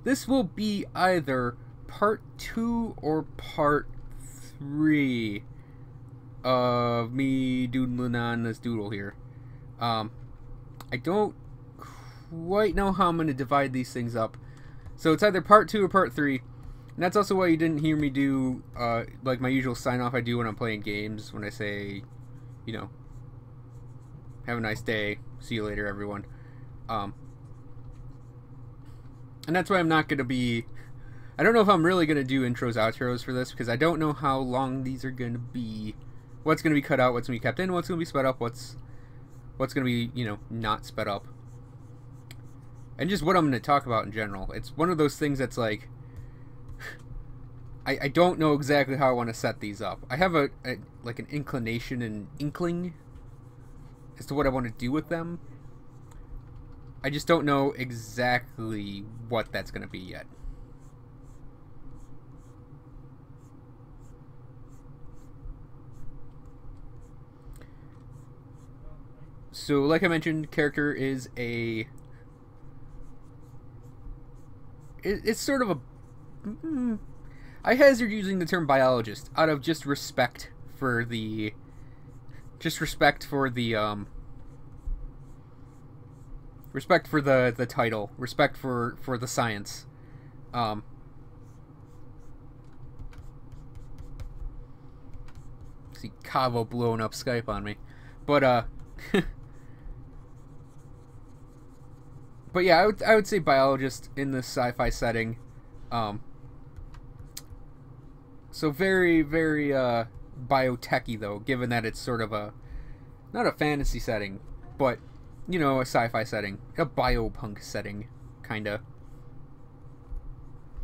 This will be either part 2 or part 3 of me doodling on this doodle here. I don't quite know how I'm going to divide these things up. So it's either part 2 or part 3. And that's also why you didn't hear me do like my usual sign off I do when I'm playing games, when I say, you know, have a nice day, see you later everyone. And that's why I'm not going to be, I don't know if I'm really going to do intros, outros for this, because I don't know how long these are going to be. What's going to be cut out, what's going to be kept in, what's going to be sped up, what's going to be, you know, not sped up. And just what I'm going to talk about in general. It's one of those things that's like, I don't know exactly how I want to set these up. I have like an inclination and inkling as to what I want to do with them. I just don't know exactly what that's going to be yet. So, like I mentioned, character is a... It's sort of a... I hazard using the term biologist out of just respect for the... Respect for the title. Respect for the science. See Cavo blowing up Skype on me. But, but yeah, I would say biologist in this sci-fi setting. So very, very biotechy though, given that it's sort of a, not a fantasy setting, but, you know, a sci-fi setting, a biopunk setting, kinda.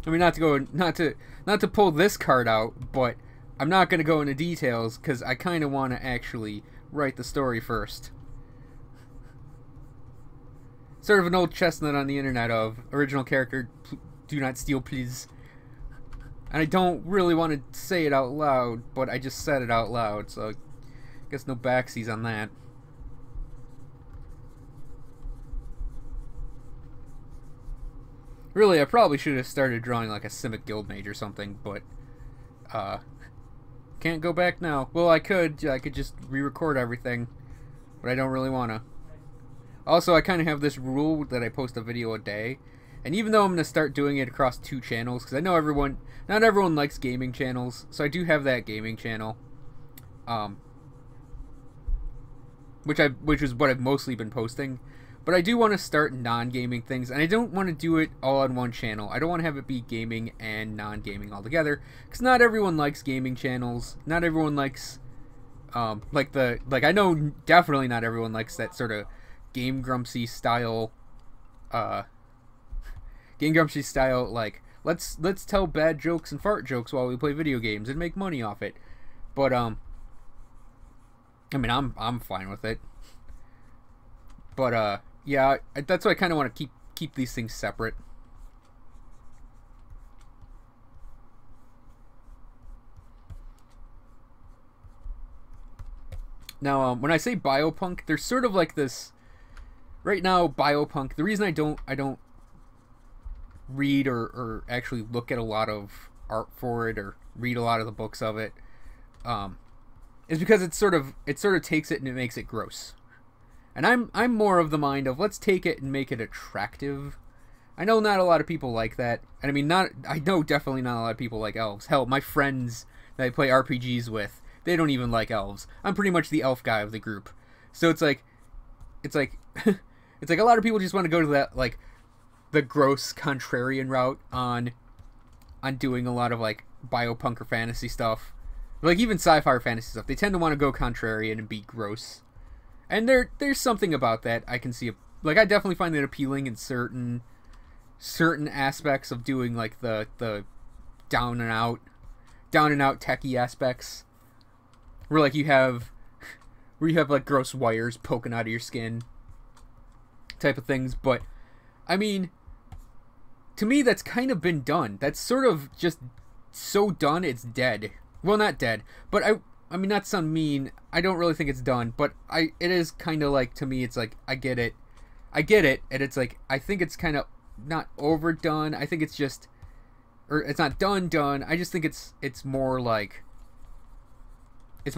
I mean, not to pull this card out, but I'm not gonna go into details because I kind of want to actually write the story first. Sort of an old chestnut on the internet of original character, do not steal please. And I don't really want to say it out loud, but I just said it out loud, so I guess no backsies on that. Really, I probably should have started drawing like a Simic Guildmage or something, but can't go back now. Well, I could just re-record everything, but I don't really want to. Also, I kind of have this rule that I post a video a day. And even though I'm going to start doing it across 2 channels, because I know not everyone likes gaming channels, so I do have that gaming channel. Which is what I've mostly been posting. But I do want to start non-gaming things, and I don't want to do it all on one channel. I don't want to have it be gaming and non-gaming all together, because not everyone likes gaming channels. Not everyone likes, I know definitely not everyone likes that sort of Game Grumpy style, like, let's tell bad jokes and fart jokes while we play video games and make money off it. But I mean, I'm fine with it. But yeah, that's why I kind of want to keep these things separate. Now, when I say biopunk, there's sort of like this. Right now, biopunk. The reason I don't read or actually look at a lot of art for it or read a lot of the books of it, is because it sort of takes it and it makes it gross. And I'm more of the mind of let's take it and make it attractive. I know not a lot of people like that, and I mean I know definitely not a lot of people like elves. Hell, my friends that I play RPGs with, they don't even like elves. I'm pretty much the elf guy of the group. So it's like it's like a lot of people just want to go to that, like, the gross contrarian route on doing a lot of like biopunk or fantasy stuff, like even sci-fi or fantasy stuff. They tend to want to go contrarian and be gross, and there's something about that I can see. Like, I definitely find that appealing in certain aspects of doing like the down and out techie aspects, where you have like gross wires poking out of your skin type of things. But I mean, to me, that's kind of been done. That's sort of just so done, it's dead. Well, not dead, but I mean, not to sound mean, I don't really think it's done, but it is kind of like, to me, it's like, I get it, and it's like, I think it's kind of not overdone. I think it's just, or it's not done. I just think it's more like, I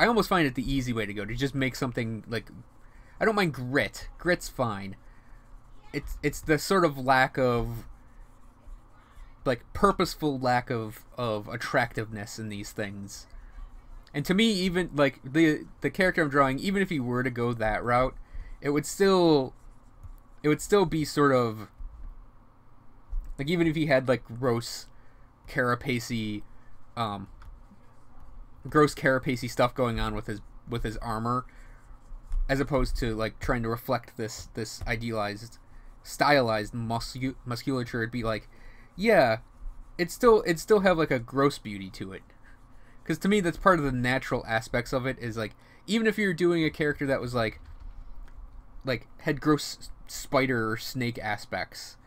almost find it the easy way to go, to just make something like, I don't mind grit. Grit's fine. It's the sort of lack of, like, purposeful lack of attractiveness in these things. And to me, even like the character I'm drawing, even if he were to go that route, it would still be sort of like, even if he had like gross carapacey stuff going on with his armor, as opposed to like trying to reflect this idealized, stylized musculature, it'd be like, yeah, it still have like a gross beauty to it. Because to me, that's part of the natural aspects of it, is like, even if you're doing a character that was like had gross spider or snake aspects,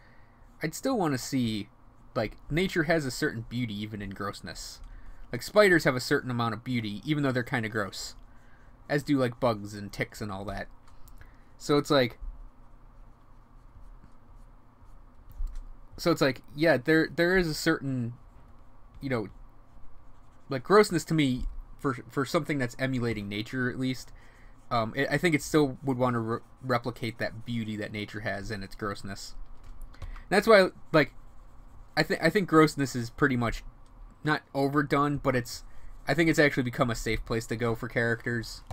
I'd still want to see, like, nature has a certain beauty even in grossness. Like, spiders have a certain amount of beauty even though they're kind of gross, as do like bugs and ticks and all that. So it's like yeah, there is a certain, you know, like, grossness to me, for something that's emulating nature, at least, I think it still would want to replicate that beauty that nature has in its grossness. And that's why, like, I think grossness is pretty much not overdone, but I think it's actually become a safe place to go for characters,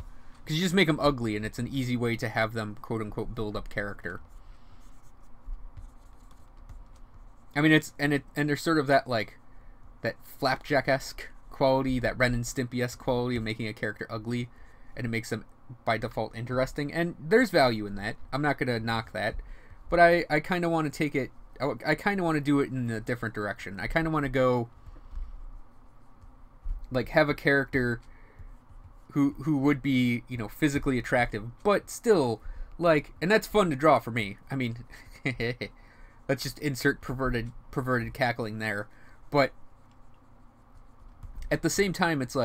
because you just make them ugly, and it's an easy way to have them, quote unquote, build up character. I mean, and there's sort of that, like, that Flapjack-esque quality, that Ren and Stimpy-esque quality of making a character ugly, and it makes them by default interesting, and there's value in that. I'm not gonna knock that, but I kind of want to take it, I kind of want to do it in a different direction. I kind of want to go, like, have a character who would be, you know, physically attractive, but still, like, and that's fun to draw for me. I mean, let's just insert perverted cackling there, but at the same time, it's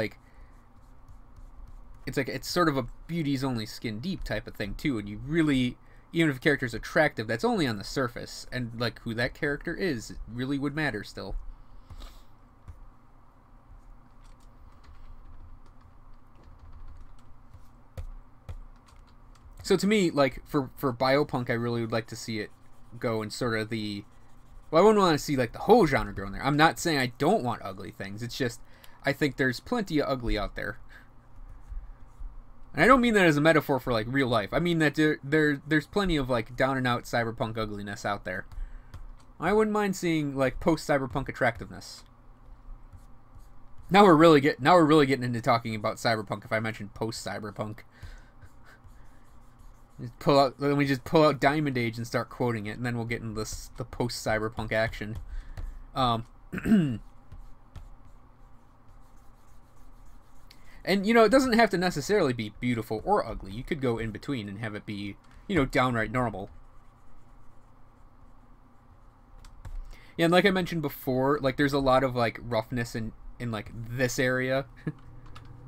sort of a beauty's only skin deep type of thing too, and you really, even if a character's attractive, that's only on the surface, and like who that character is really would matter still. So to me, like, for Biopunk, I really would like to see it go in sort of the, well, I wouldn't want to see like the whole genre go in there. I'm not saying I don't want ugly things. It's just, I think there's plenty of ugly out there. And I don't mean that as a metaphor for like real life. I mean that there's plenty of like down and out cyberpunk ugliness out there. I wouldn't mind seeing like post cyberpunk attractiveness. Now we're really getting into talking about cyberpunk. If I mentioned post cyberpunk, let me just pull out Diamond Age and start quoting it, and then we'll get into the post cyberpunk action. And, you know, it doesn't have to necessarily be beautiful or ugly. You could go in between and have it be, you know, downright normal. Yeah, and like I mentioned before, like, there's a lot of, like, roughness in like, this area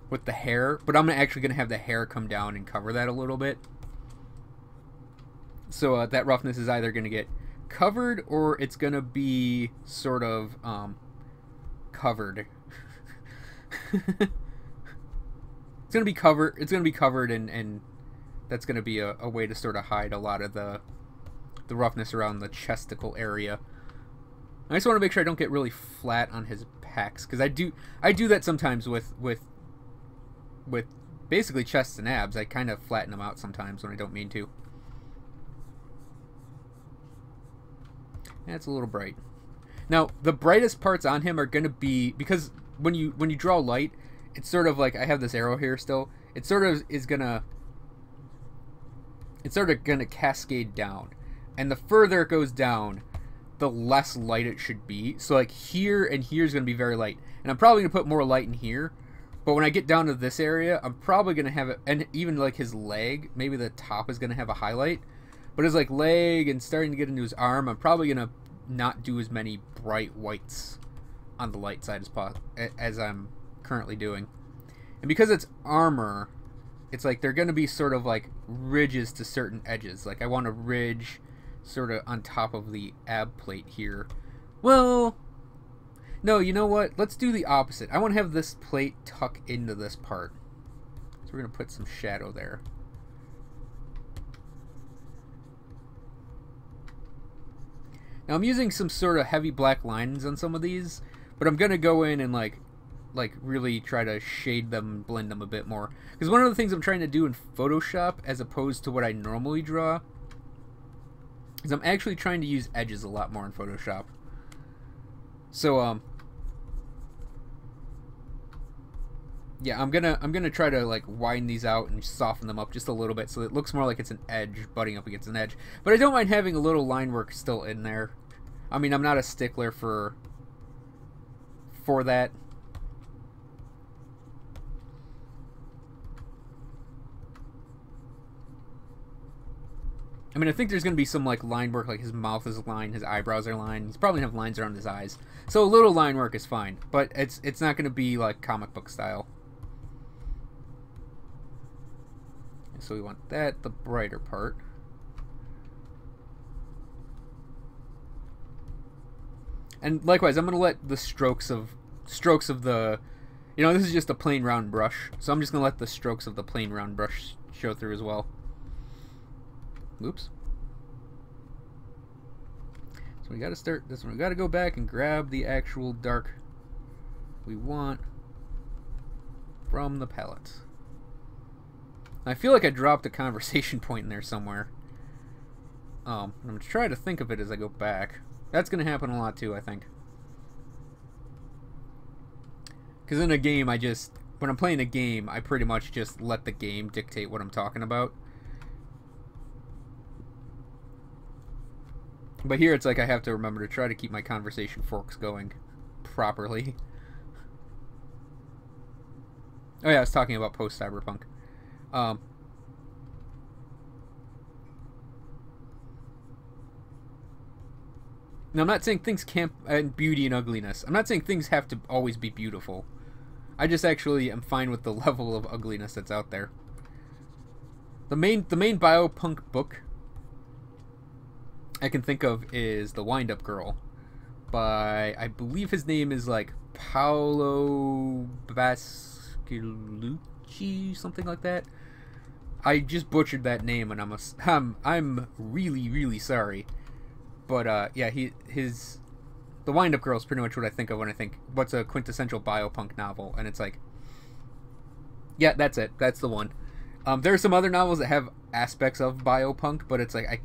with the hair. But I'm actually going to have the hair come down and cover that a little bit. So that roughness is either going to get covered or it's going to be sort of covered. It's gonna be covered, and that's gonna be a way to sort of hide a lot of the roughness around the chesticle area. I just want to make sure I don't get really flat on his pecs, because I do that sometimes with basically chests and abs. I kind of flatten them out sometimes when I don't mean to. That's a little bright. Now the brightest parts on him are gonna be, because when you draw light, it's sort of like, I have this arrow here still. It sort of is gonna, it's sort of gonna cascade down, and the further it goes down, the less light it should be. So like here and here is gonna be very light, and I'm probably gonna put more light in here. But when I get down to this area, I'm probably gonna have it, and even like his leg, maybe the top is gonna have a highlight. But his like leg and starting to get into his arm, I'm probably gonna not do as many bright whites on the light side as I'm currently doing. And because it's armor, it's like they're going to be sort of like ridges to certain edges. Like I want a ridge sort of on top of the ab plate here. Well, no, you know what? Let's do the opposite. I want to have this plate tuck into this part. So we're going to put some shadow there. Now I'm using some sort of heavy black lines on some of these, but I'm going to go in and like really try to shade them, blend them a bit more. Because one of the things I'm trying to do in Photoshop, as opposed to what I normally draw, is I'm actually trying to use edges a lot more in Photoshop. So yeah, I'm gonna try to like widen these out and soften them up just a little bit so it looks more like it's an edge butting up against an edge. But I don't mind having a little line work still in there. I mean, I'm not a stickler for that. I mean, I think there's going to be some like line work, like his mouth is lined, his eyebrows are lined. He's probably going to have lines around his eyes. So a little line work is fine, but it's not going to be like comic book style. So we want that, the brighter part. And likewise, I'm going to let the strokes of the, you know, this is just a plain round brush. So I'm just going to let the strokes of the plain round brush show through as well. Oops. So we got to start this one. We got to go back and grab the actual dark we want from the palette. I feel like I dropped a conversation point in there somewhere. I'm going to try to think of it as I go back. That's going to happen a lot too, I think. Because in a game, when I'm playing a game, I pretty much just let the game dictate what I'm talking about. But here it's like I have to remember to try to keep my conversation forks going properly. Oh yeah, I was talking about post-cyberpunk. Now I'm not saying things can't, and beauty and ugliness. I'm not saying things have to always be beautiful. I just actually am fine with the level of ugliness that's out there. The main biopunk book I can think of is The Wind-Up Girl by, I believe his name is like Paolo Basciolucci, something like that. I just butchered that name and I'm really sorry. But yeah, The Wind-Up Girl is pretty much what I think of when I think what's a quintessential biopunk novel, and it's like, yeah, that's it. That's the one. There are some other novels that have aspects of biopunk, but it's like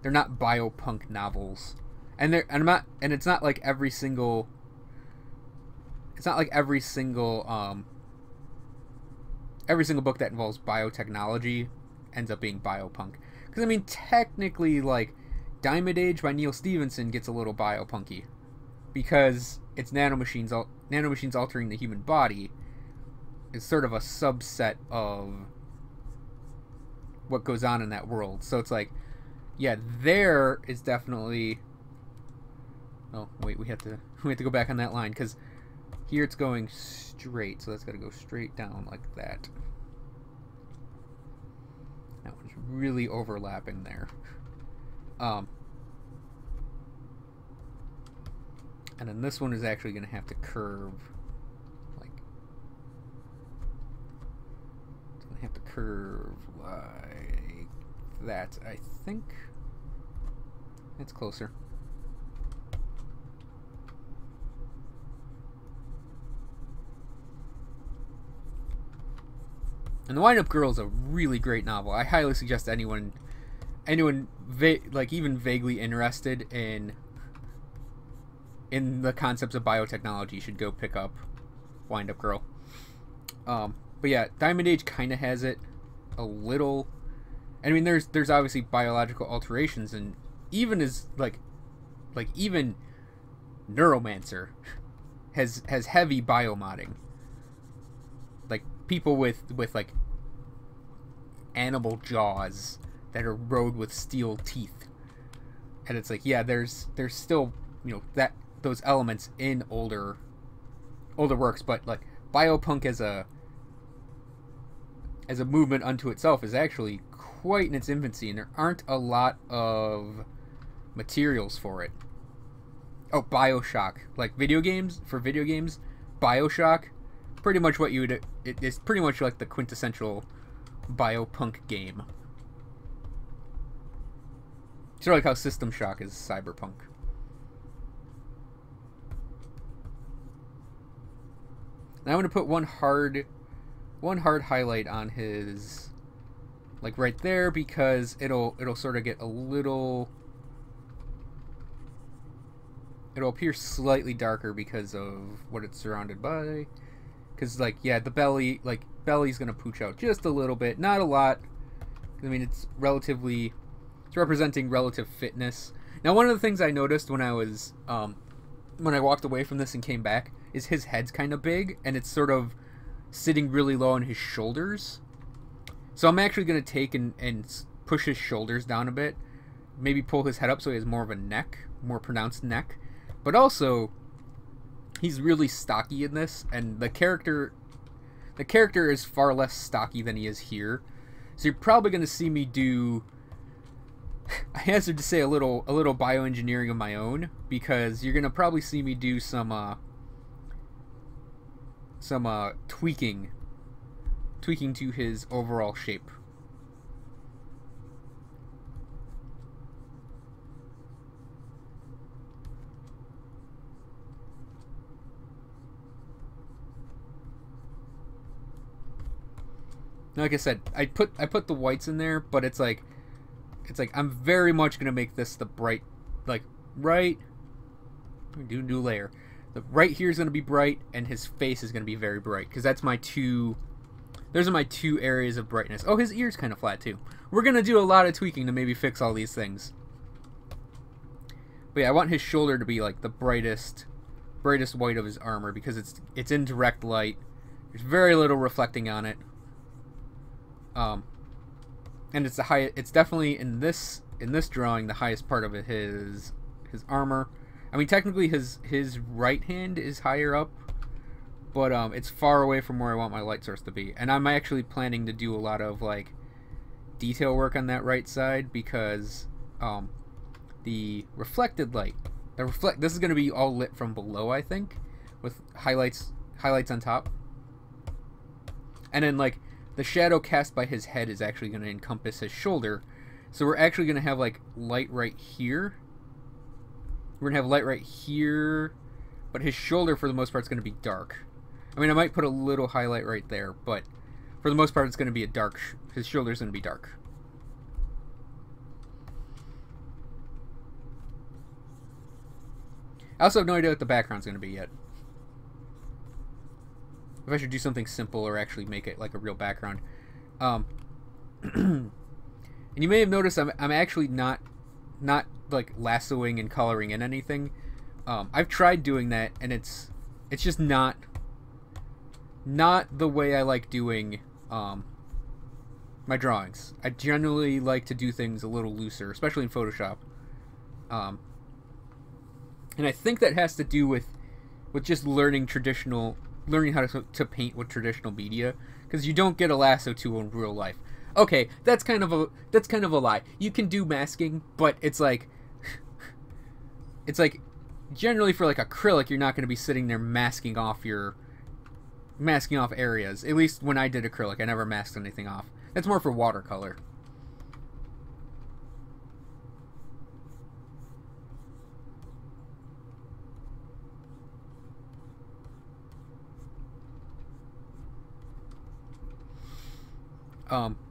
they're not biopunk novels, and it's not like every single book that involves biotechnology ends up being biopunk. Because I mean, technically, like Diamond Age by Neil Stephenson gets a little biopunky because it's nanomachines altering the human body. It's sort of a subset of what goes on in that world. So it's like, yeah, there is definitely. Oh wait, we have to go back on that line because here it's going straight, so that's got to go straight down like that. That one's really overlapping there. And then this one is actually going to have to curve like. It's going to have to curve like that, I think. It's closer. And The Wind-Up Girl is a really great novel. I highly suggest anyone like even vaguely interested in the concepts of biotechnology should go pick up Wind-Up Girl. But yeah, Diamond Age kind of has it a little. I mean, there's obviously biological alterations, and even as like even Neuromancer has heavy biomodding. Like people with like animal jaws that are rode with steel teeth, and it's like, yeah, there's still, you know, that those elements in older works, but like biopunk as a movement unto itself is actually quite in its infancy, and there aren't a lot of materials for it. Oh, BioShock. Like video games, for video games, BioShock, pretty much what you would, it's pretty much like the quintessential biopunk game. Sort of like how System Shock is cyberpunk. Now I'm going to put one hard highlight on his, like right there, because it'll sort of get a little, it'll appear slightly darker because of what it's surrounded by. Because like, yeah, the belly's going to pooch out just a little bit, not a lot. I mean, it's representing relative fitness. Now, one of the things I noticed when I was when I walked away from this and came back is his head's kind of big, and it's sort of sitting really low on his shoulders. So I'm actually going to take and push his shoulders down a bit, maybe pull his head up so he has more of a neck, more pronounced neck. But also, he's really stocky in this, and the character is far less stocky than he is here. So you're probably going to see me do, I hazard to say, a little bioengineering of my own, because you're going to probably see me do some tweaking to his overall shape. Like I said, I put the whites in there, but it's like I'm very much gonna make this the bright, like right. New layer. The right here is gonna be bright, and his face is gonna be very bright, because that's my two. Those are my two areas of brightness. Oh, his ear's kind of flat too. We're gonna do a lot of tweaking to maybe fix all these things. But yeah, I want his shoulder to be like the brightest white of his armor, because it's in direct light. There's very little reflecting on it. And it's definitely in this drawing the highest part of his armor. I mean, technically his right hand is higher up, but it's far away from where I want my light source to be. And I'm actually planning to do a lot of like detail work on that right side, because the reflected light, this is going to be all lit from below, I think, with highlights on top. And then like the shadow cast by his head is actually going to encompass his shoulder. So we're actually going to have like light right here. We're going to have light right here, but his shoulder for the most part is going to be dark. I mean, I might put a little highlight right there, but for the most part it's going to be a dark, his shoulder's going to be dark. I also have no idea what the background's going to be yet. If I should do something simple or actually make it like a real background. And you may have noticed I'm actually not like lassoing and coloring in anything. I've tried doing that, and it's just not the way I like doing my drawings. I generally like to do things a little looser, especially in Photoshop. And I think that has to do with just learning how to paint with traditional media, because you don't get a lasso tool in real life. Okay, that's kind of a lie. You can do masking, but it's like generally for like acrylic, you're not going to be sitting there masking off areas. At least when I did acrylic, I never masked anything off. That's more for watercolor.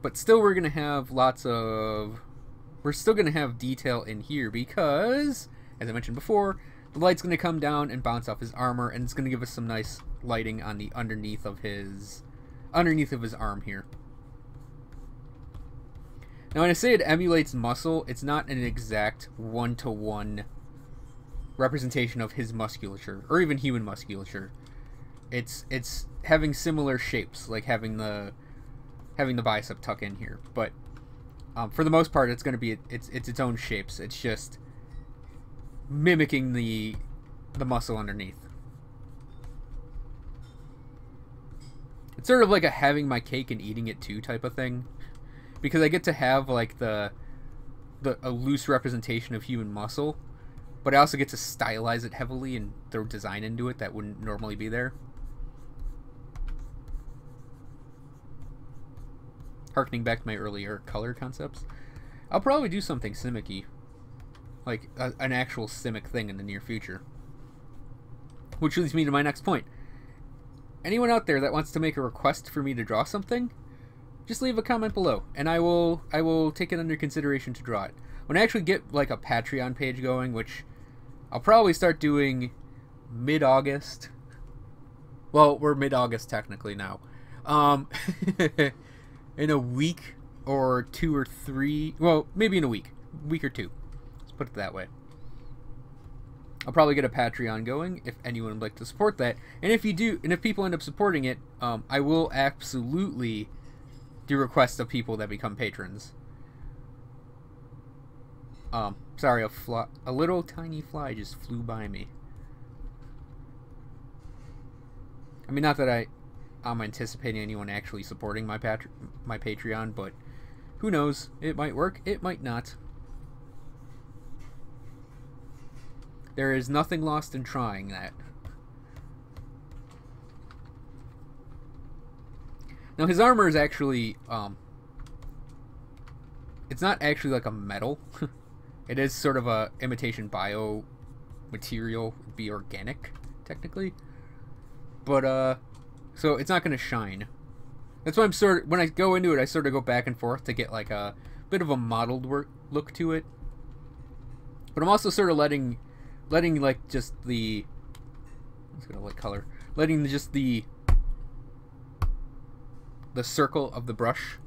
But still we're going to have we're still going to have detail in here, because, as I mentioned before, the light's going to come down and bounce off his armor, and it's going to give us some nice lighting on the underneath of his arm here. Now when I say it emulates muscle, it's not an exact one-to-one representation of his musculature, or even human musculature. It's having similar shapes, like having the bicep tuck in here, but for the most part it's going to be its own shapes. It's just mimicking the muscle underneath. It's sort of like a having my cake and eating it too type of thing, because I get to have like the a loose representation of human muscle, but I also get to stylize it heavily and throw design into it that wouldn't normally be there. Harkening back to my earlier color concepts, I'll probably do something Simic-y, like an actual Simic thing in the near future. Which leads me to my next point. Anyone out there that wants to make a request for me to draw something, just leave a comment below, and I will take it under consideration to draw it. When I actually get like a Patreon page going, which I'll probably start doing mid-August. Well, we're mid-August technically now. In a week or 2 or 3, well, maybe in a week or 2. Let's put it that way. I'll probably get a Patreon going if anyone would like to support that. And if you do, and if people end up supporting it, I will absolutely do requests of people that become patrons. Sorry, a little tiny fly just flew by me. I mean, not that I'm anticipating anyone actually supporting my Patreon, but who knows? It might work, it might not. There is nothing lost in trying that. Now his armor is actually, it's not actually like a metal. It is sort of a imitation bio material, be organic, technically. But, so it's not going to shine. That's why when I go into it, I sort of go back and forth to get like a bit of a modeled look to it. But I'm also sort of letting like just the, let's go to light color, letting just the circle of the brush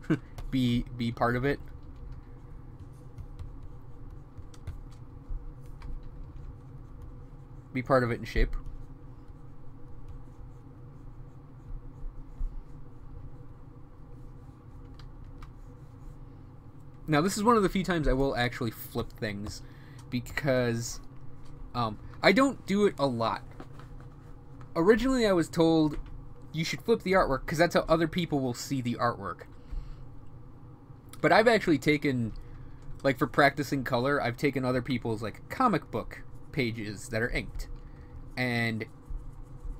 be part of it. Be part of it in shape. Now this is one of the few times I will actually flip things, because I don't do it a lot. Originally I was told you should flip the artwork because that's how other people will see the artwork. But I've actually taken, like for practicing color, I've taken other people's like comic book pages that are inked and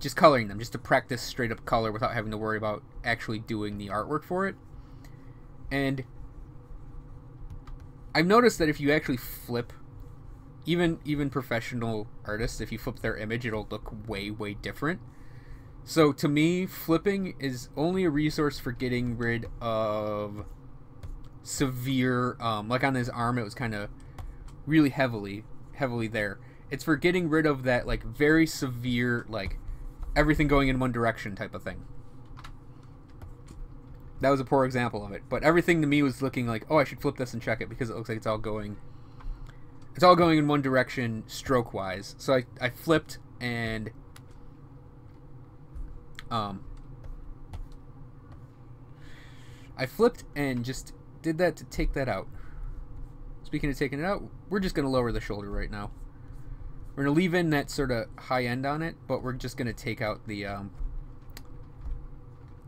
just coloring them just to practice straight up color without having to worry about actually doing the artwork for it. And I've noticed that if you actually flip, even professional artists, if you flip their image, it'll look way different. So to me, flipping is only a resource for getting rid of severe, like on his arm, it was kind of really heavily there. It's for getting rid of that like very severe, like everything going in one direction type of thing. That was a poor example of it, but everything to me was looking like, oh, I should flip this and check it because it looks like it's all going in one direction stroke wise. So I flipped and just did that to take that out. Speaking of taking it out, we're just going to lower the shoulder right now. We're going to leave in that sort of high end on it, but we're just going to take out the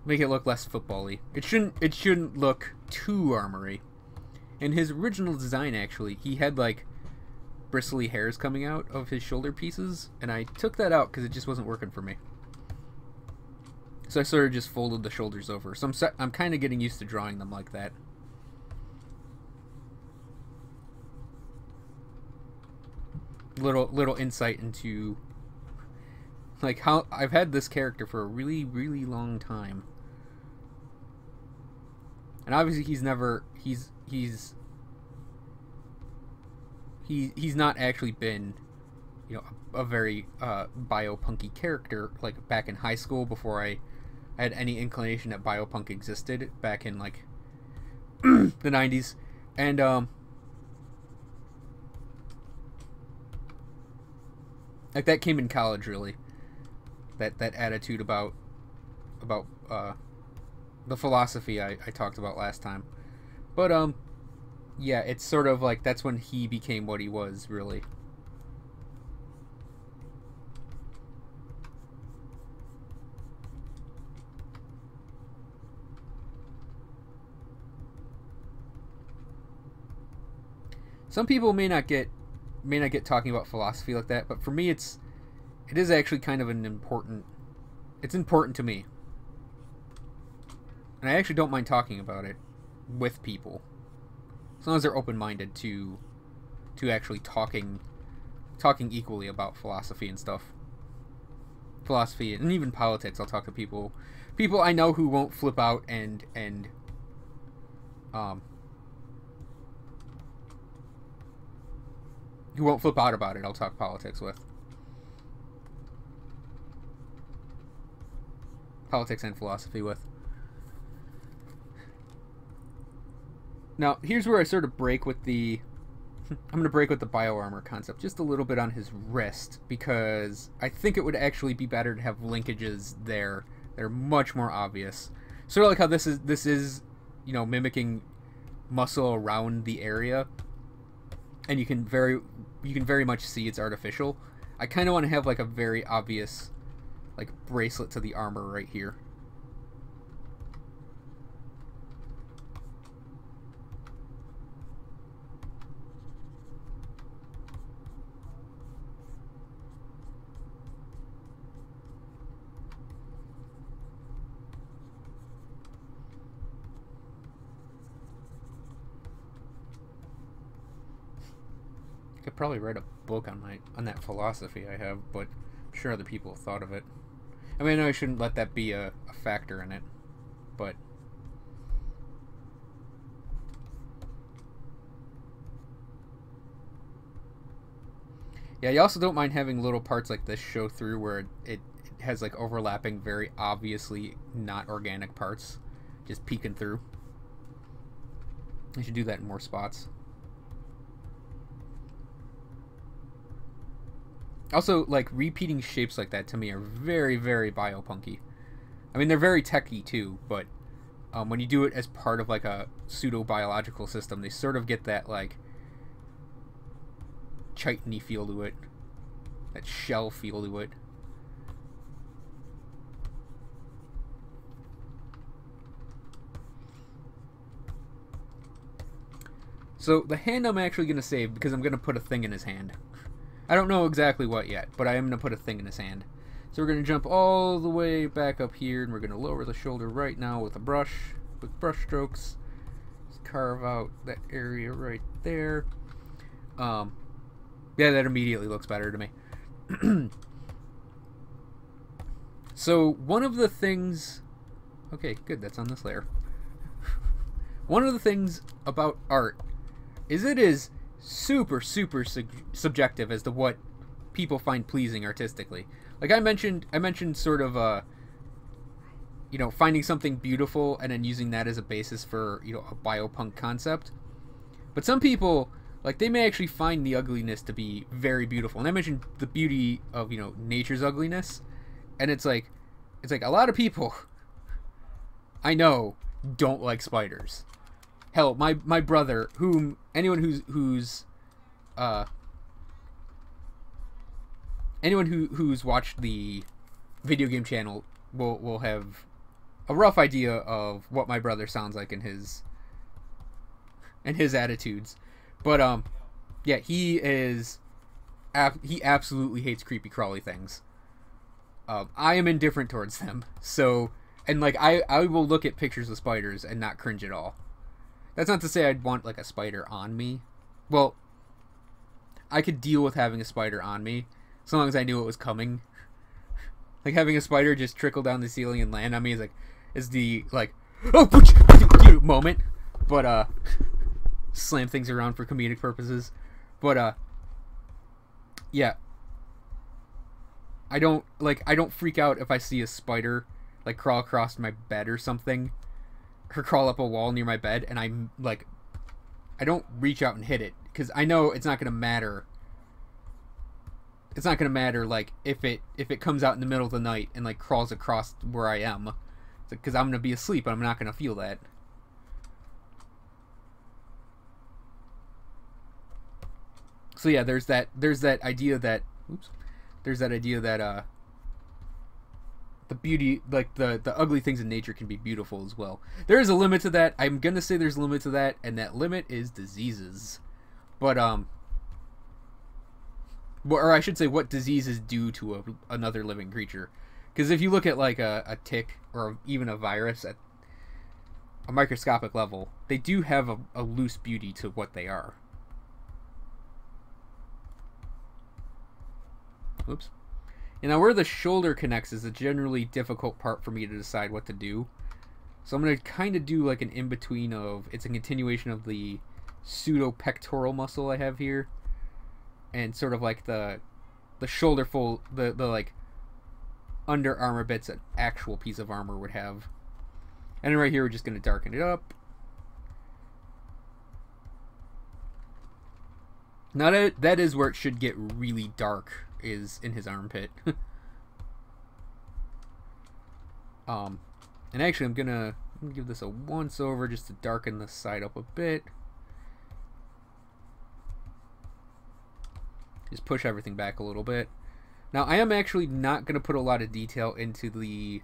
make it look less football-y. It shouldn't look too armory. In his original design, actually, he had like bristly hairs coming out of his shoulder pieces, and I took that out because it just wasn't working for me. So I sort of just folded the shoulders over. So I'm kind of getting used to drawing them like that. Little insight into like how I've had this character for a really long time. And obviously he's not actually been, you know, a very biopunky character like back in high school before I had any inclination that biopunk existed back in like the 90s. And like that came in college, really. That attitude about the philosophy I talked about last time. But yeah, it's sort of like that's when he became what he was, really. Some people may not get talking about philosophy like that, but for me it is actually kind of it's important to me. And I actually don't mind talking about it with people. As long as they're open-minded to actually talking equally about philosophy and stuff. Philosophy and even politics. I'll talk to people I know who won't flip out and who won't flip out about it. I'll talk politics with. Politics and philosophy with. Now, here's where I sort of break with the... I'm going to break with the bioarmor concept just a little bit on his wrist, because I think it would actually be better to have linkages there that are much more obvious. Sort of like how this is, you know, mimicking muscle around the area, and you can very much see it's artificial. I kind of want to have like a very obvious like bracelet to the armor right here. I could probably write a book on that philosophy I have, but I'm sure other people have thought of it. I mean, I know I shouldn't let that be a factor in it, but yeah, you also don't mind having little parts like this show through where it has like overlapping, very obviously not organic parts just peeking through. I should do that in more spots. Also, like, repeating shapes like that to me are very, very biopunky. I mean, they're very techy too, but when you do it as part of like a pseudo-biological system, they sort of get that like chitiny feel to it, that shell feel to it. So the hand I'm actually going to save because I'm going to put a thing in his hand. I don't know exactly what yet, but I am going to put a thing in his hand. So we're going to jump all the way back up here, and we're going to lower the shoulder right now with a brush, with brush strokes. Just carve out that area right there. Yeah, that immediately looks better to me. So one of the things... Okay, good, that's on this layer. One of the things about art is it is super subjective as to what people find pleasing artistically. Like I mentioned sort of you know, finding something beautiful and then using that as a basis for, you know, a biopunk concept. But some people, like, they may actually find the ugliness to be very beautiful. And I mentioned the beauty of, you know, nature's ugliness, and it's like a lot of people I know don't like spiders. Hell, my brother, anyone who's watched the video game channel will have a rough idea of what my brother sounds like in his attitudes. But yeah, he absolutely hates creepy crawly things. I am indifferent towards them. So, and like I will look at pictures of spiders and not cringe at all. That's not to say I'd want like a spider on me. Well, I could deal with having a spider on me as long as I knew it was coming. Like having a spider just trickle down the ceiling and land on me is the like oh moment. But slam things around for comedic purposes. But yeah. I don't freak out if I see a spider like crawl across my bed or something, or crawl up a wall near my bed, and I'm like, I don't reach out and hit it because I know it's not gonna matter. It's not gonna matter like if it comes out in the middle of the night and like crawls across where I am, because I'm gonna be asleep and I'm not gonna feel that. So yeah, there's that idea that the beauty, like the ugly things in nature can be beautiful as well. There is a limit to that. I'm gonna say there's a limit to that, and that limit is diseases. But or I should say, what diseases do to another living creature. Because if you look at like a tick or even a virus at a microscopic level, they do have a loose beauty to what they are. Oops. And now where the shoulder connects is a generally difficult part for me to decide what to do. So I'm going to kind of do like an in-between of, it's a continuation of the pseudo-pectoral muscle I have here. And sort of like the shoulder fold, the like under armor bits an actual piece of armor would have. And then right here we're just going to darken it up. Now that is where it should get really dark, is in his armpit. And actually I'm gonna give this a once over just to darken the side up a bit. Just push everything back a little bit. Now I am actually not gonna put a lot of detail into the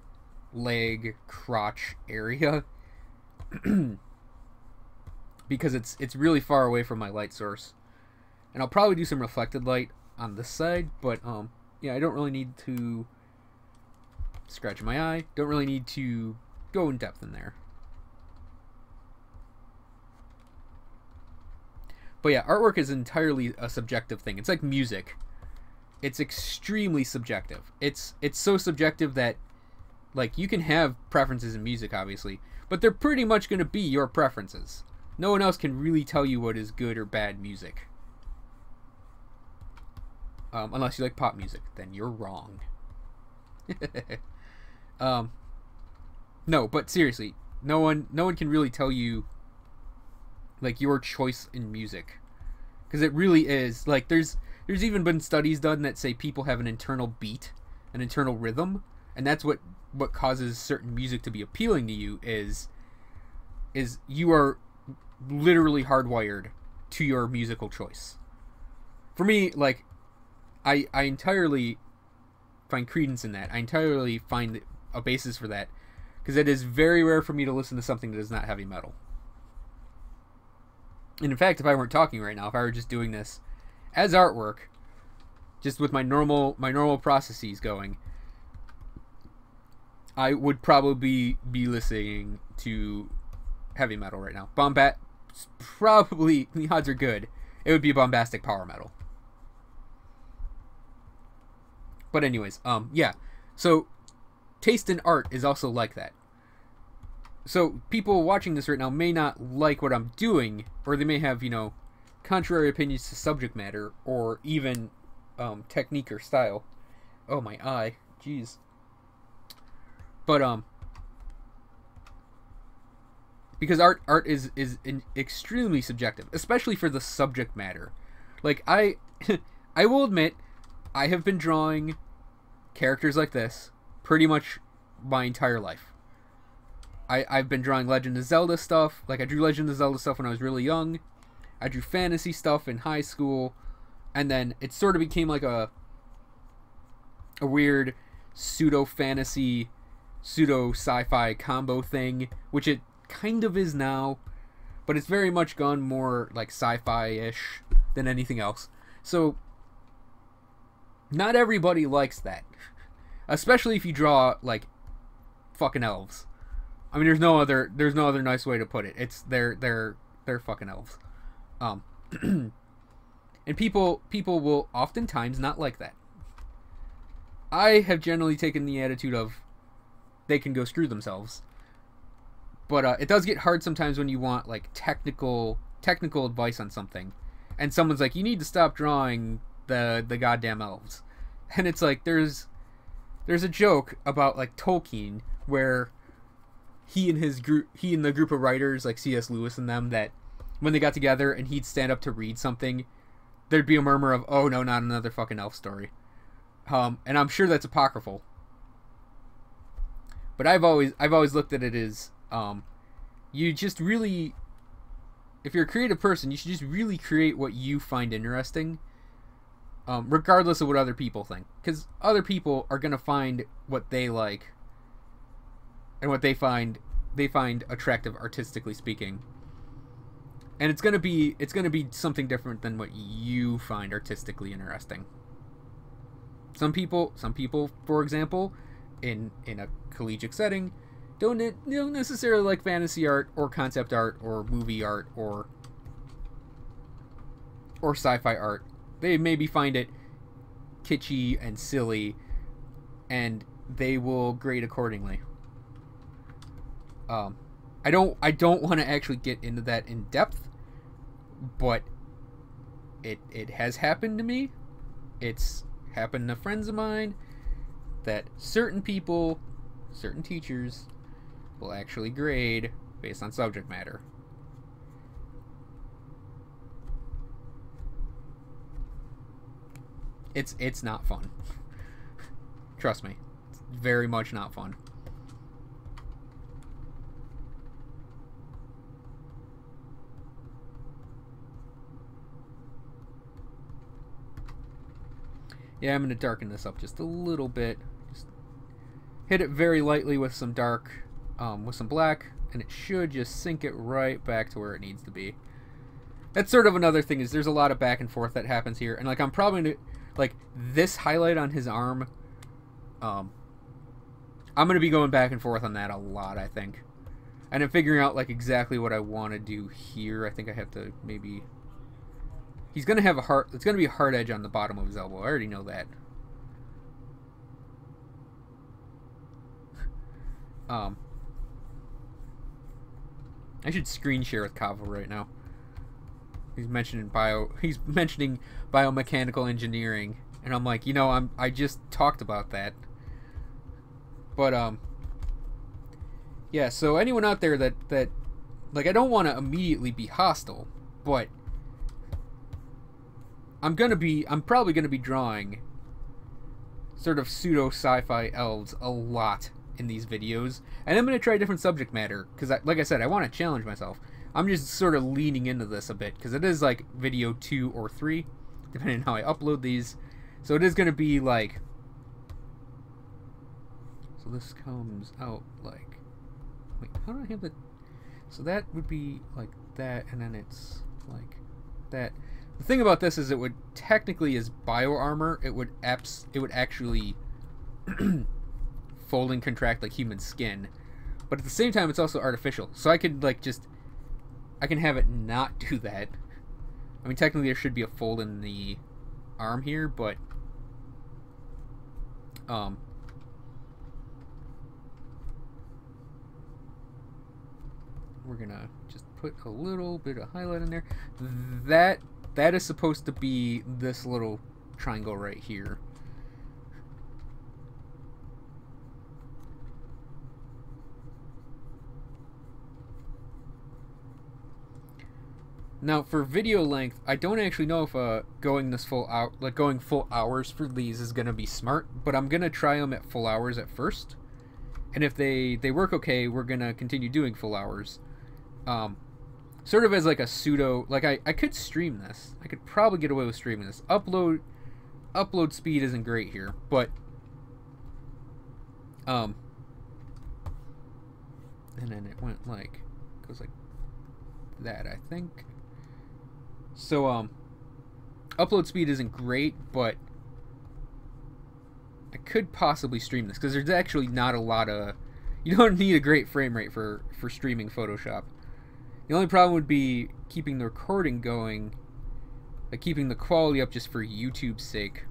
leg crotch area because it's really far away from my light source. And I'll probably do some reflected light on this side, but yeah, I don't really need to scratch my eye. Don't really need to go in depth in there. But yeah, artwork is entirely a subjective thing. It's like music. It's extremely subjective. It's so subjective that, like, you can have preferences in music, obviously, but they're pretty much going to be your preferences. No one else can really tell you what is good or bad music. Unless you like pop music, then you're wrong. No, but seriously, no one can really tell you, like, your choice in music, because it really is like there's even been studies done that say people have an internal beat, an internal rhythm, and that's what causes certain music to be appealing to you is you are literally hardwired to your musical choice. For me, like, I entirely find credence in that. I entirely find a basis for that, because it is very rare for me to listen to something that is not heavy metal. And in fact, if I weren't talking right now, if I were just doing this as artwork, just with my normal processes going, I would probably be listening to heavy metal right now. Probably, the odds are good, it would be bombastic power metal. But anyways, yeah. So, taste in art is also like that. So, people watching this right now may not like what I'm doing, or they may have, you know, contrary opinions to subject matter, or even technique or style. Oh, my eye. Jeez. But, because art is extremely subjective, especially for the subject matter. Like, I will admit, I have been drawing characters like this pretty much my entire life. I've been drawing Legend of Zelda stuff. Like, I drew Legend of Zelda stuff when I was really young. I drew fantasy stuff in high school. And then it sort of became like a weird pseudo-fantasy, pseudo-sci-fi combo thing, which it kind of is now. But it's very much gone more like sci-fi-ish than anything else. So, not everybody likes that. Especially if you draw, like, fucking elves. I mean, there's no other nice way to put it. It's they're fucking elves. And people will oftentimes not like that. I have generally taken the attitude of they can go screw themselves. But it does get hard sometimes when you want, like, technical advice on something, and someone's like, you need to stop drawing the goddamn elves. And it's like, there's a joke about, like, Tolkien, where he and the group of writers, like C.S. Lewis and them, that when they got together and he'd stand up to read something, there'd be a murmur of, oh no, not another fucking elf story. And I'm sure that's apocryphal. But I've always looked at it as, you just really, if you're a creative person, you should just really create what you find interesting, regardless of what other people think. Because other people are going to find what they like, and what they find attractive, artistically speaking. And it's gonna be something different than what you find artistically interesting. Some people, for example, in a collegiate setting, don't necessarily like fantasy art or concept art or movie art or sci-fi art. They maybe find it kitschy and silly, and they will grade accordingly. I don't want to actually get into that in depth, but it has happened to me. It's happened to friends of mine that certain people, certain teachers, will actually grade based on subject matter. It's not fun. Trust me. It's very much not fun. Yeah, I'm going to darken this up just a little bit. Just hit it very lightly with some dark, with some black, and it should just sink it right back to where it needs to be. That's sort of another thing, is there's a lot of back and forth that happens here. And, like, I'm probably going to, like, this highlight on his arm, I'm going to be going back and forth on that a lot, I think. And I'm figuring out, like, exactly what I want to do here. I think I have to maybe... He's going to have it's going to be a hard edge on the bottom of his elbow. I already know that. I should screen share with Kavo right now. He's mentioning biomechanical engineering, and I'm like, you know, I just talked about that. But yeah, so anyone out there that like, I don't want to immediately be hostile, but I'm probably gonna be drawing sort of pseudo sci-fi elves a lot in these videos, and I'm gonna try different subject matter because, like I said, I want to challenge myself. I'm just sort of leaning into this a bit because it is like video 2 or 3, depending on how I upload these. So it is gonna be like, so this comes out like, wait, how do I have the? So that would be like that, and then it's like that. The thing about this is it would technically, as bio armor, it would actually fold and contract like human skin, but at the same time it's also artificial. So I could like I can have it not do that. I mean, technically there should be a fold in the arm here, but we're gonna just put a little bit of highlight in there. That is supposed to be this little triangle right here. Now for video length, I don't actually know if going full hours for these is gonna be smart, but I'm gonna try them at full hours at first, and if they work okay, we're gonna continue doing full hours. Sort of as like a pseudo, like I could stream this. I could probably get away with streaming this. Upload speed isn't great here, but and then it went like, goes like that, I think. So upload speed isn't great, but I could possibly stream this because there's actually not a lot of, you don't need a great frame rate for streaming Photoshop. The only problem would be keeping the recording going, like keeping the quality up just for YouTube's sake,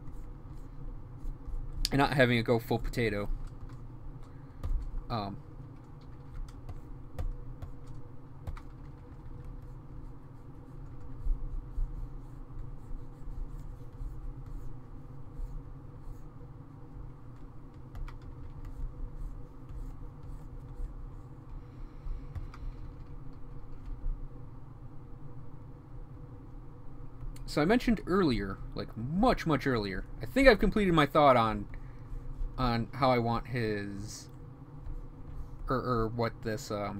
and not having it go full potato. So I mentioned earlier, like much earlier, I think I've completed my thought on how I want his, or what this, the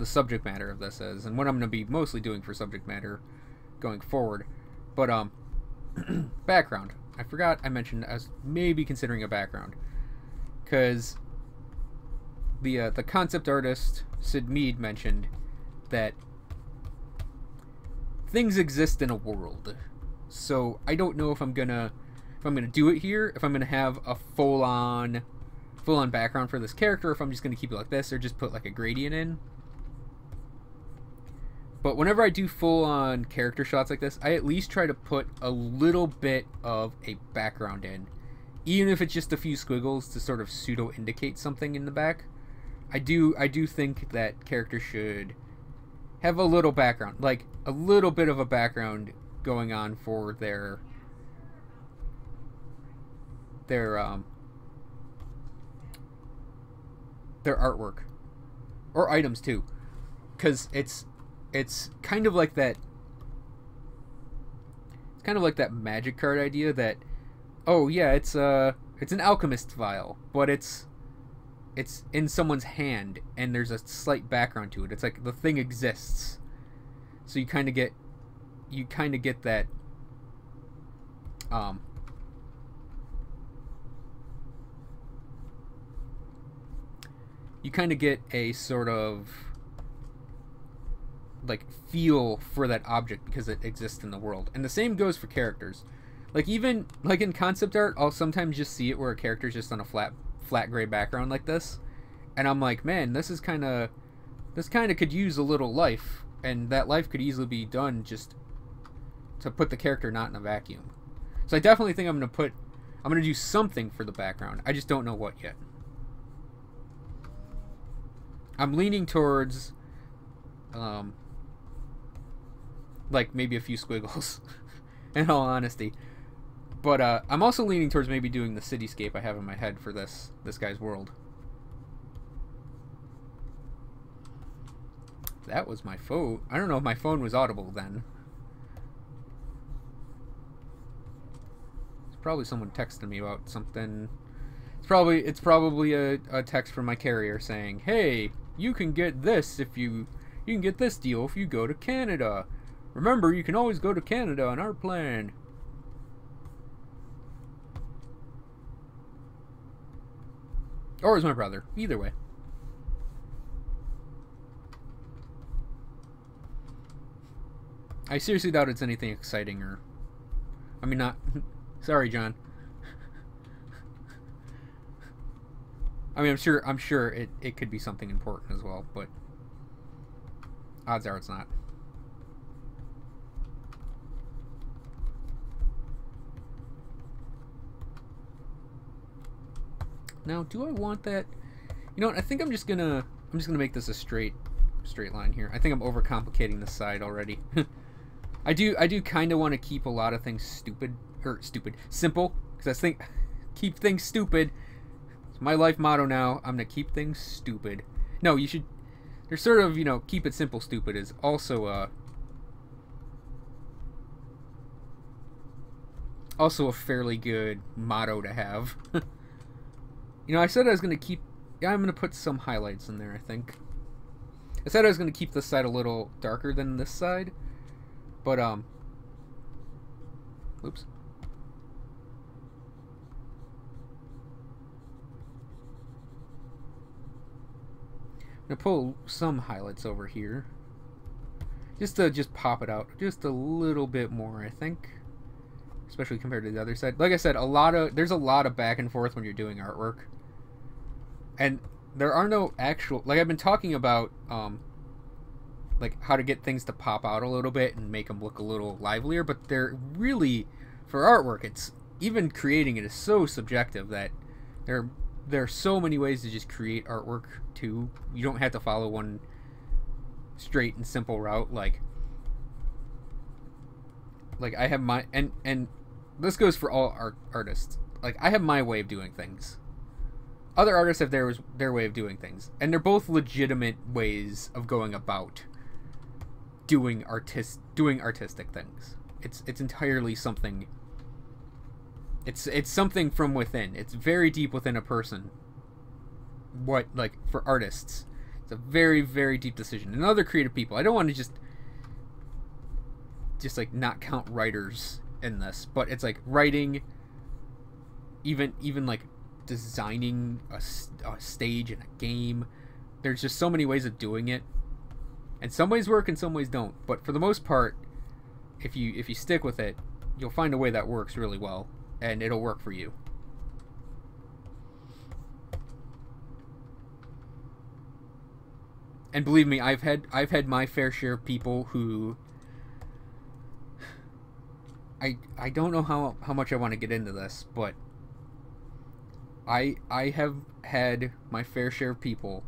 subject matter of this is, and what I'm going to be mostly doing for subject matter going forward. But background, I forgot I mentioned I was maybe considering a background, because the concept artist Sid Mead mentioned that things exist in a world. So I don't know if I'm gonna do it here, if I'm gonna have a full on background for this character, if I'm just gonna keep it like this, or just put like a gradient in. But whenever I do full on character shots like this, I at least try to put a little bit of a background in, even if it's just a few squiggles to sort of pseudo indicate something in the back. I do think that characters should have a little background, like a little bit of a background going on for their artwork or items too, because it's kind of like that. It's kind of like that magic card idea that, oh yeah, it's an alchemist vial, but it's in someone's hand and there's a slight background to it. It's like the thing exists, so you kind of get that you kind of get a sort of like feel for that object because it exists in the world. And the same goes for characters. Like even like in concept art, I'll sometimes just see it where a character's just on a flat gray background like this, and I'm like, man, this kind of could use a little life, and that life could easily be done just to put the character not in a vacuum. So I definitely think I'm gonna do something for the background. I just don't know what yet. I'm leaning towards like maybe a few squiggles in all honesty, but I'm also leaning towards maybe doing the cityscape I have in my head for this guy's world. That was my phone. I don't know if my phone was audible then. It's probably someone texting me about something. It's probably a text from my carrier saying, hey, you can get this if you can get this deal if you go to Canada. Remember, you can always go to Canada on our plan. Or it was my brother. Either way. I seriously doubt it's anything exciting or... I mean, not... Sorry, John. I mean, I'm sure it could be something important as well, but... odds are it's not. Now, do I want that? You know what? I think I'm just gonna make this a straight line here. I think I'm overcomplicating this side already. I do kind of want to keep a lot of things simple, because I think keep things stupid. It's my life motto now. I'm gonna keep things stupid. No, you should. There's sort of, you know, keep it simple, stupid is also a fairly good motto to have. You know, I said I was gonna keep. Yeah, I'm gonna put some highlights in there. I think I said I was gonna keep this side a little darker than this side, but oops. I'm gonna pull some highlights over here, just to pop it out just a little bit more. I think, especially compared to the other side. Like I said, there's a lot of back and forth when you're doing artwork. And there are no actual, like I've been talking about, like how to get things to pop out a little bit and make them look a little livelier, but they're really, for artwork, it's, even creating it is so subjective that there are so many ways to just create artwork too. You don't have to follow one straight and simple route. Like I have my, and this goes for all artists. Like I have my way of doing things. Other artists have their way of doing things, and they're both legitimate ways of going about doing artistic things. It's entirely something. It's something from within. It's very deep within a person. What, like, for artists, it's a very, very deep decision. And other creative people, I don't want to just like not count writers in this, but it's like writing, even like designing a stage in a game. There's just so many ways of doing it, and some ways work and some ways don't, but for the most part if you stick with it, you'll find a way that works really well, and it'll work for you. And believe me, I've had my fair share of people who I don't know how much I want to get into this, but I have had my fair share of people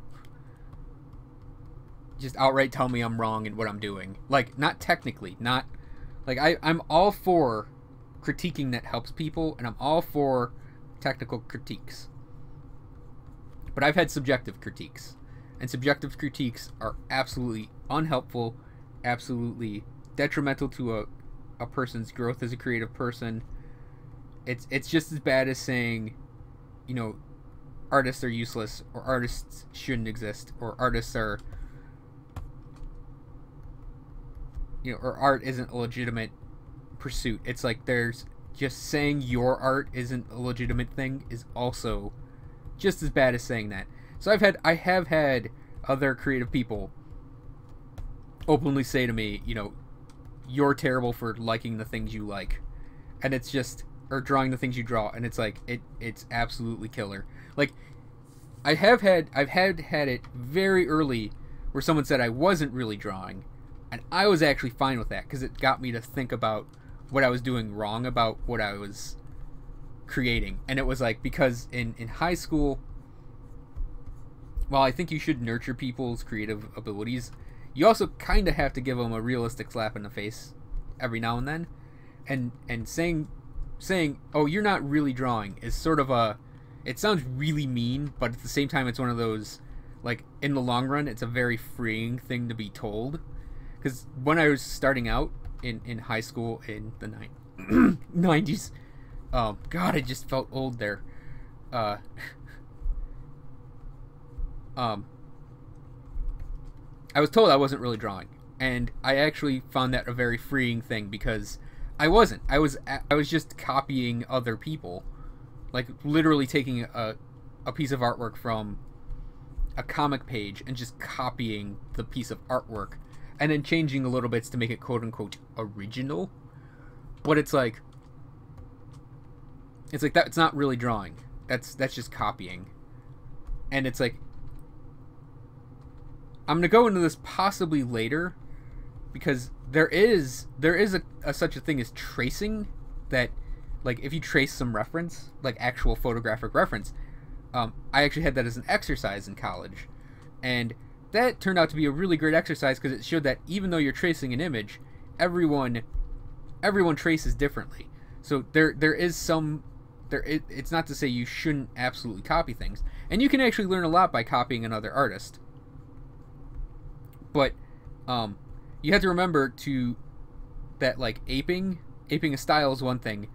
just outright tell me I'm wrong in what I'm doing. Like, not technically, not like I'm all for critiquing that helps people, and I'm all for technical critiques. But I've had subjective critiques. And subjective critiques are absolutely unhelpful, absolutely detrimental to a person's growth as a creative person. It's just as bad as saying, you know, artists are useless, or artists shouldn't exist, or artists are, you know, or art isn't a legitimate pursuit. It's like there's just saying your art isn't a legitimate thing is also just as bad as saying that. So I have had other creative people openly say to me, you know, you're terrible for liking the things you like, and it's just, or drawing the things you draw, and it's like it's absolutely killer. Like, I've had it very early where someone said I wasn't really drawing, and I was actually fine with that because it got me to think about what I was doing wrong about what I was creating. And it was like, because in high school, while I think you should nurture people's creative abilities, you also kind of have to give them a realistic slap in the face every now and then. And saying, oh, you're not really drawing is sort of a, it sounds really mean, but at the same time it's one of those, like, in the long run, it's a very freeing thing to be told. Because when I was starting out in high school in the 90s, God, I just felt old there. I was told I wasn't really drawing, and I actually found that a very freeing thing, because I wasn't. I was just copying other people, like literally taking a piece of artwork from a comic page and just copying the piece of artwork, and then changing a little bits to make it quote unquote original. But it's like that. It's not really drawing. That's just copying, and it's like, I'm going to go into this possibly later, because there is a such a thing as tracing, that, like, if you trace some reference, like actual photographic reference, I actually had that as an exercise in college, and that turned out to be a really great exercise, because it showed that even though you're tracing an image, everyone traces differently. So it's not to say you shouldn't absolutely copy things, and you can actually learn a lot by copying another artist. But you have to remember that like aping a style is one thing,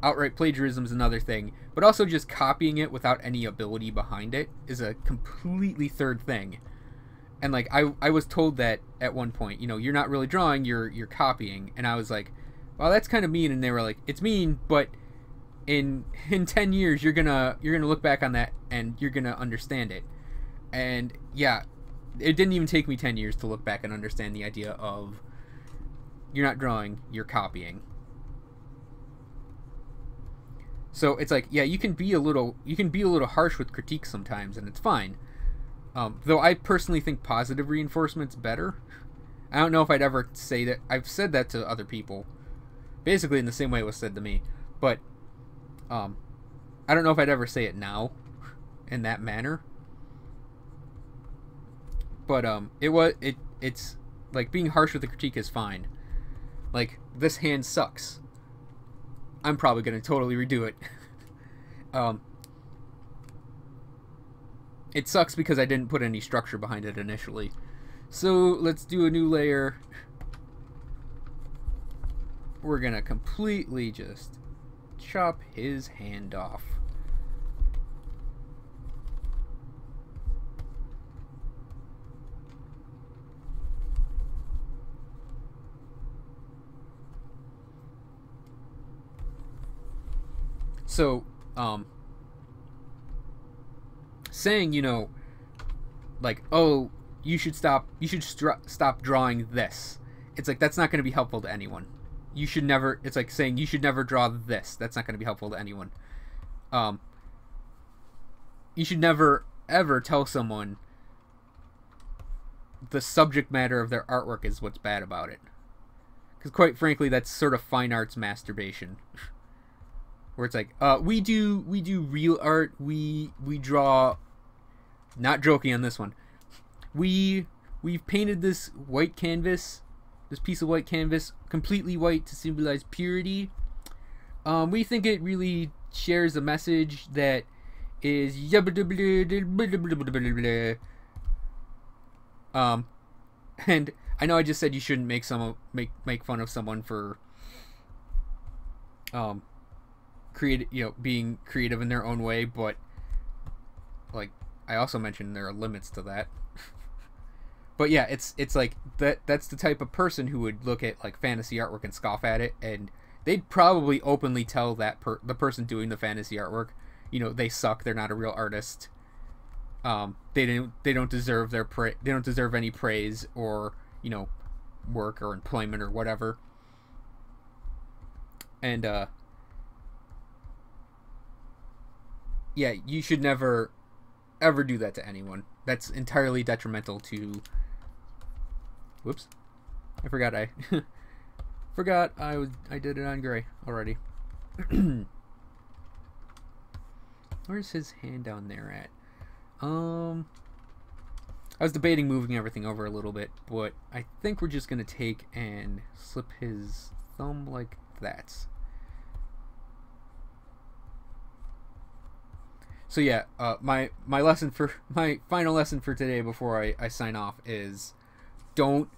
outright plagiarism is another thing, but also just copying it without any ability behind it is a completely third thing. And like I was told that at one point, you know, you're not really drawing, you're copying, and I was like, well, that's kind of mean. And they were like, it's mean, but in 10 years you're gonna look back on that and you're gonna understand it. And yeah, it didn't even take me 10 years to look back and understand the idea of, you're not drawing, you're copying. So it's like, yeah, you can be a little harsh with critiques sometimes, and it's fine. Though I personally think positive reinforcement's better. I don't know if I'd ever say that. I've said that to other people, basically in the same way it was said to me. But I don't know if I'd ever say it now in that manner. But it's like, being harsh with the critique is fine. Like, this hand sucks. I'm probably gonna totally redo it. It sucks because I didn't put any structure behind it initially. So let's do a new layer. We're gonna completely just chop his hand off. So, saying, you know, like, oh, you should stop drawing this. It's like, that's not going to be helpful to anyone. you should never, it's like saying you should never draw this. That's not going to be helpful to anyone. You should never ever tell someone the subject matter of their artwork is what's bad about it. Because quite frankly, that's sort of fine arts masturbation. Where it's like, we do real art, we draw, not joking on this one. We've painted this white canvas, this piece of white canvas, completely white to symbolize purity. We think it really shares a message that is and I know I just said you shouldn't make fun of someone for being creative in their own way, but like I also mentioned there are limits to that. But yeah, it's like that's the type of person who would look at like fantasy artwork and scoff at it, and they'd probably openly tell that the person doing the fantasy artwork, they suck, they're not a real artist. They don't deserve they don't deserve any praise or work or employment or whatever. And yeah, you should never ever do that to anyone. That's entirely detrimental to. Whoops, I forgot I did it on gray already. Where's his hand down there at? I was debating moving everything over a little bit, but I think we're just gonna take and slip his thumb like that. So yeah, my final lesson for today before I sign off is don't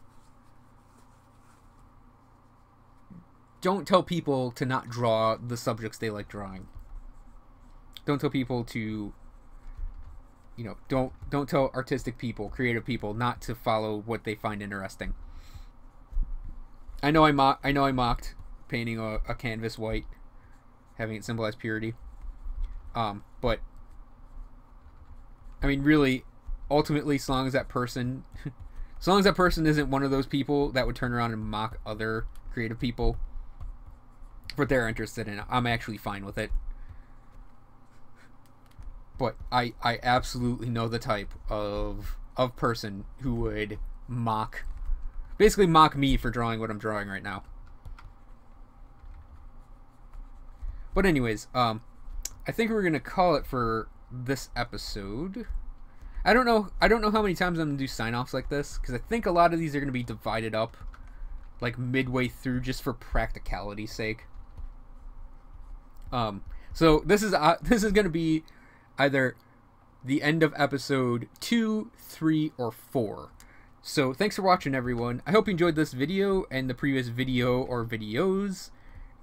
tell people to not draw the subjects they like drawing. Don't tell people to don't tell artistic people, creative people not to follow what they find interesting. I know I mocked painting a canvas white, having it symbolize purity. But I mean, really, ultimately, as long as that person isn't one of those people that would turn around and mock other creative people for what they're interested in, I'm actually fine with it. But I absolutely know the type of person who would basically mock me for drawing what I'm drawing right now. But anyways, I think we're gonna call it for this episode. I don't know how many times I'm gonna do sign-offs like this, because I think a lot of these are gonna be divided up like midway through just for practicality's sake. So this is gonna be either the end of episode 2, 3, or 4. So thanks for watching, everyone. I hope you enjoyed this video and the previous video or videos.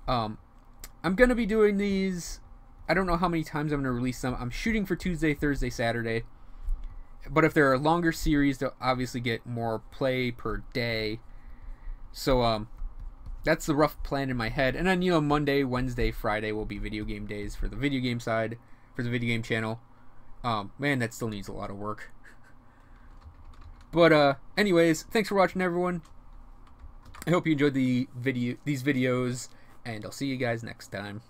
I'm gonna be doing these. I don't know how many times I'm gonna release them. I'm shooting for Tuesday, Thursday, Saturday. But if they're a longer series, they'll obviously get more play per day. So that's the rough plan in my head. And then Monday, Wednesday, Friday will be video game days for the video game side, for the video game channel. Man, that still needs a lot of work. But anyways, thanks for watching, everyone. I hope you enjoyed these videos, and I'll see you guys next time.